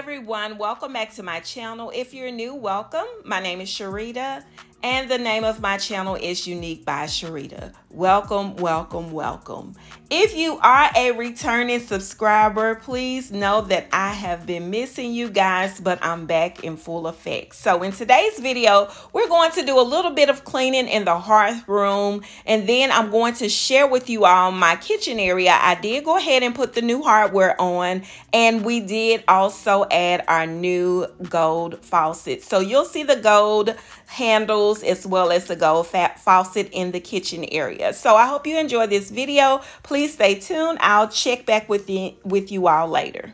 everyone, welcome back to my channel. If you're new, welcome. My name is Sharita and the name of my channel is Unique by Sharita. Welcome, welcome, welcome. If you are a returning subscriber, please know that I have been missing you guys, but I'm back in full effect. So in today's video, we're going to do a little bit of cleaning in the hearth room, and then I'm going to share with you all my kitchen area. I did go ahead and put the new hardware on, and we did also add our new gold faucet. So you'll see the gold handles as well as the gold faucet in the kitchen area. So I hope you enjoy this video. Please stay tuned. I'll check back with you all later.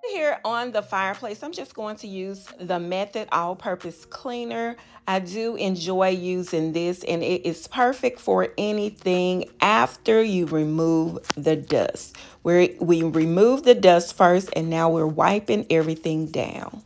Here on the fireplace, I'm just going to use the Method all-purpose cleaner. I do enjoy using this, and it is perfect for anything after you remove the dust. We remove the dust first, and now we're wiping everything down.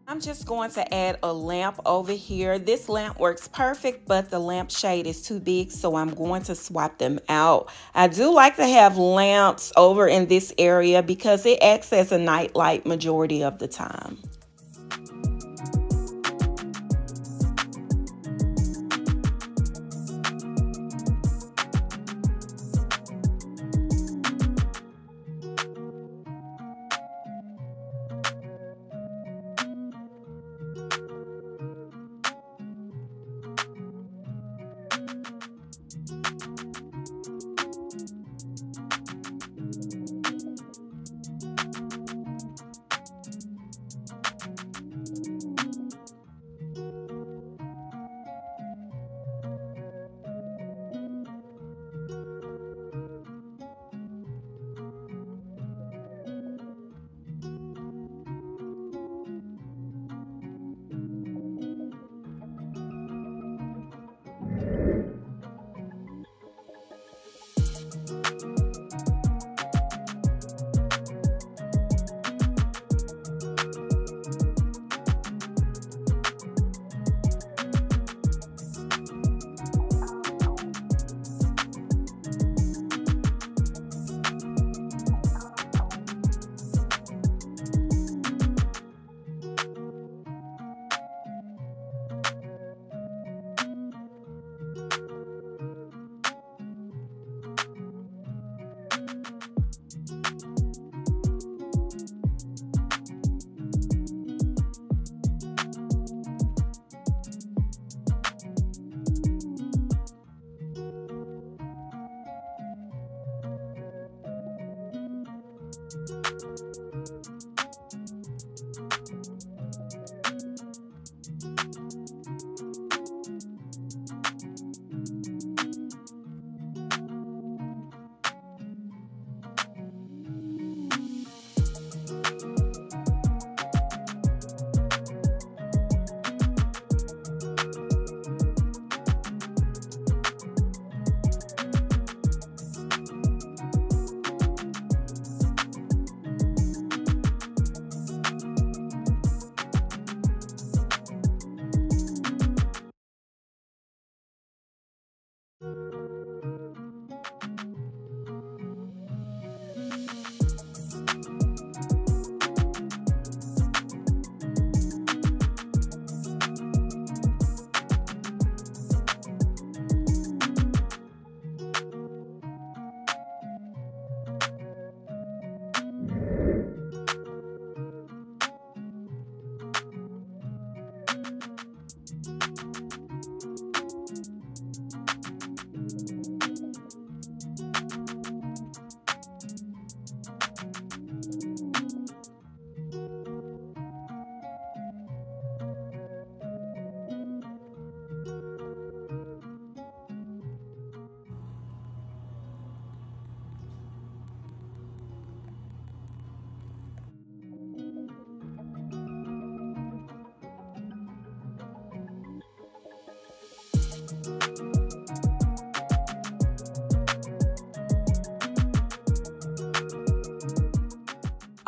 I'm just going to add a lamp over here. This lamp works perfect, but the lampshade is too big, so I'm going to swap them out. I do like to have lamps over in this area because it acts as a night light majority of the time.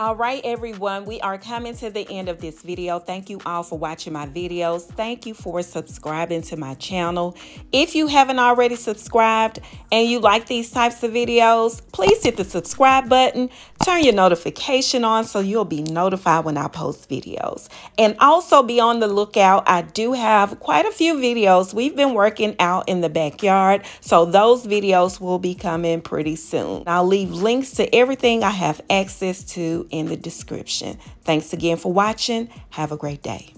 All right, everyone, we are coming to the end of this video. Thank you all for watching my videos. Thank you for subscribing to my channel. If you haven't already subscribed and you like these types of videos, please hit the subscribe button, turn your notification on so you'll be notified when I post videos. And also be on the lookout. I do have quite a few videos. We've been working out in the backyard, so those videos will be coming pretty soon. I'll leave links to everything I have access to in the description. Thanks again for watching. Have a great day.